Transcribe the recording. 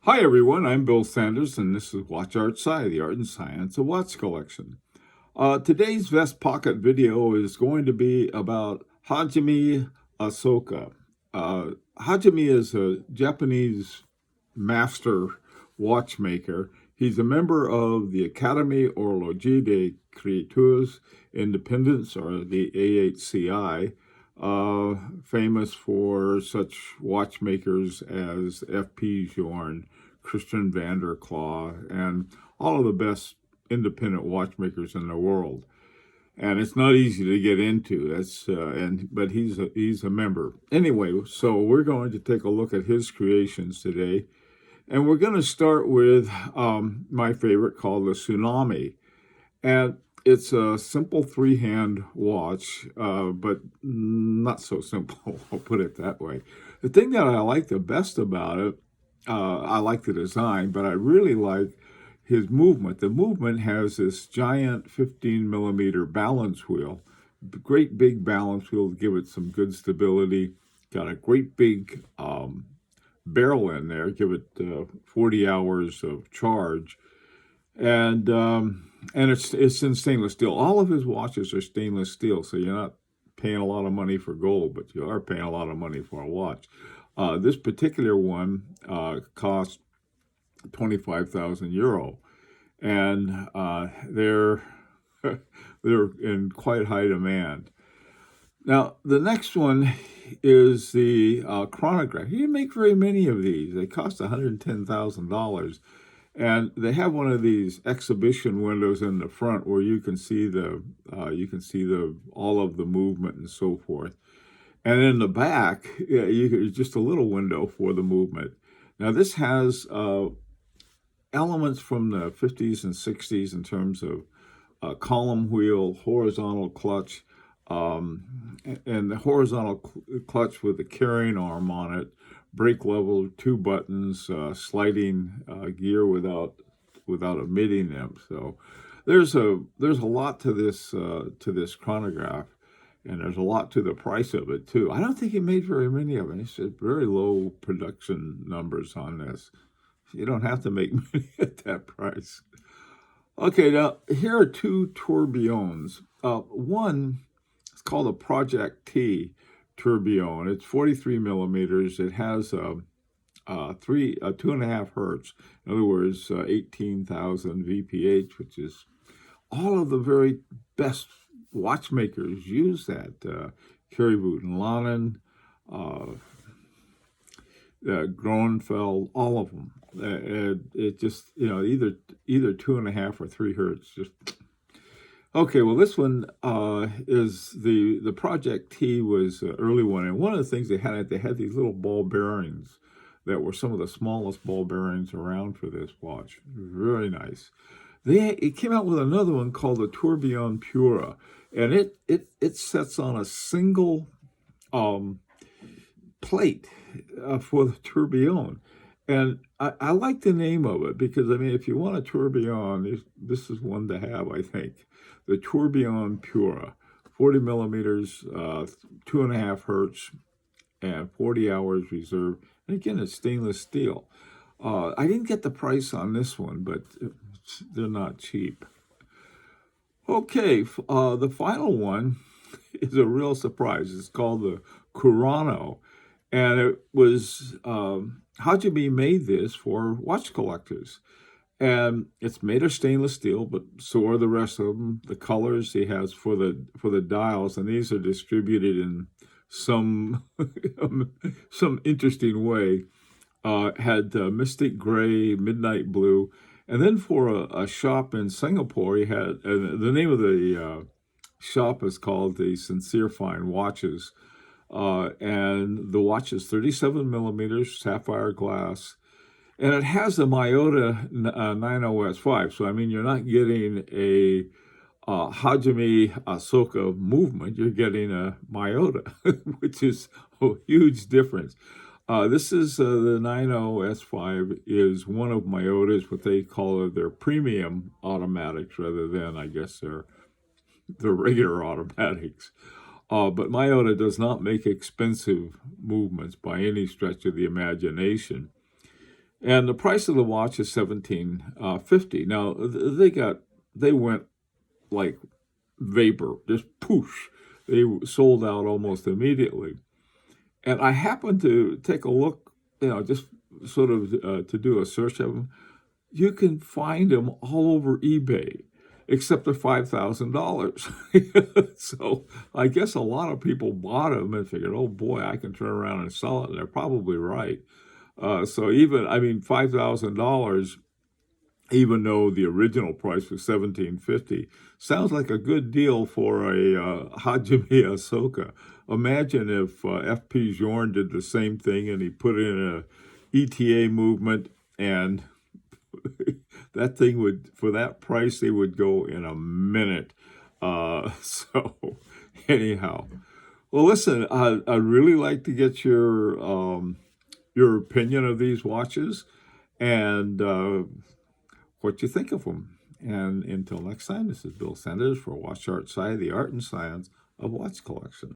Hi everyone, I'm Bill Sanders and this is Watch Art Sci, the art and science of watch collection. Today's vest pocket video is going to be about Hajime Asaoka. Hajime is a Japanese master watchmaker. He's a member of the Académie Horloger des Créateurs Indépendants, or the AHCI, famous for such watchmakers as F.P. Journe, Christian Vander Claw, and all of the best independent watchmakers in the world. And it's not easy to get into. But he's a member anyway. So we're going to take a look at his creations today, and we're going to start with my favorite called the Tsunami, and it's a simple three-hand watch, but not so simple. I'll put it that way. The thing that I like the best about it, I like the design, but I really like his movement. The movement has this giant 15 millimeter balance wheel, great big balance wheel to give it some good stability. Got a great big barrel in there, give it 40 hours of charge, and it's in stainless steel. All of his watches are stainless steel, so you're not paying a lot of money for gold, but you are paying a lot of money for a watch. This particular one cost 25,000 euro, and they're they're in quite high demand. Now, the next one is the chronograph. He didn't make very many of these. They cost $110,000, and they have one of these exhibition windows in the front where you can see the all of the movement and so forth. And in the back, just a little window for the movement. Now, this has elements from the 50s and 60s in terms of column wheel, horizontal clutch, and the horizontal clutch with the carrying arm on it, brake level, two buttons, sliding gear without omitting them. So there's a lot to this chronograph, and there's a lot to the price of it too. I don't think he made very many of them. He said very low production numbers on this. You don't have to make many at that price. Okay, now here are two tourbillons. One is called a Project T tourbillon. It's 43 millimeters. It has 2.5 hertz. In other words, 18,000 VPH, which is all of the very best watchmakers use that. Caribou and Lannon, Gronfeld, all of them. It just, either 2.5 or 3 hertz. Just okay. Well, this one is the Project T was an early one, and one of the things they had these little ball bearings that were some of the smallest ball bearings around for this watch. Very nice. It came out with another one called the Tourbillon Pura, and it sets on a single plate for the tourbillon. And I like the name of it because, if you want a tourbillon, this is one to have, I think. The Tourbillon Pura, 40 millimeters, 2.5 hertz, and 40 hours reserve. And again, it's stainless steel. I didn't get the price on this one, but they're not cheap. Okay, the final one is a real surprise. It's called the Carano, and it was Hajime made this for watch collectors, and it's made of stainless steel, but so are the rest of them. The colors he has for the dials, and these are distributed in some interesting way. Had Mystic Gray, Midnight Blue, and then for a shop in Singapore, he had the name of the shop is called the Sincere Fine Watches. And the watch is 37 millimeters, sapphire glass, and it has a Miyota 90S5. So, you're not getting a Hajime Asaoka movement, you're getting a Miyota, which is a huge difference. This is the 90S5 is one of Miyota's, what they call their premium automatics, rather than, I guess, their regular automatics. But Miyota does not make expensive movements by any stretch of the imagination. And the price of the watch is $17.50. Now they went like vapor, just poosh. They sold out almost immediately. And I happened to take a look, just sort of to do a search of them. You can find them all over eBay, except they're $5,000. So I guess a lot of people bought them and figured, oh boy, I can turn around and sell it. And they're probably right. So $5,000, even though the original price was $17.50, sounds like a good deal for a Hajime Asaoka. Imagine if F.P. Jorn did the same thing and he put in a ETA movement, and that thing would, for that price, they would go in a minute. So anyhow, well, listen, I'd really like to get your opinion of these watches and what you think of them. And until next time, this is Bill Sanders for Watch Art Sci, the art and science of watch collection.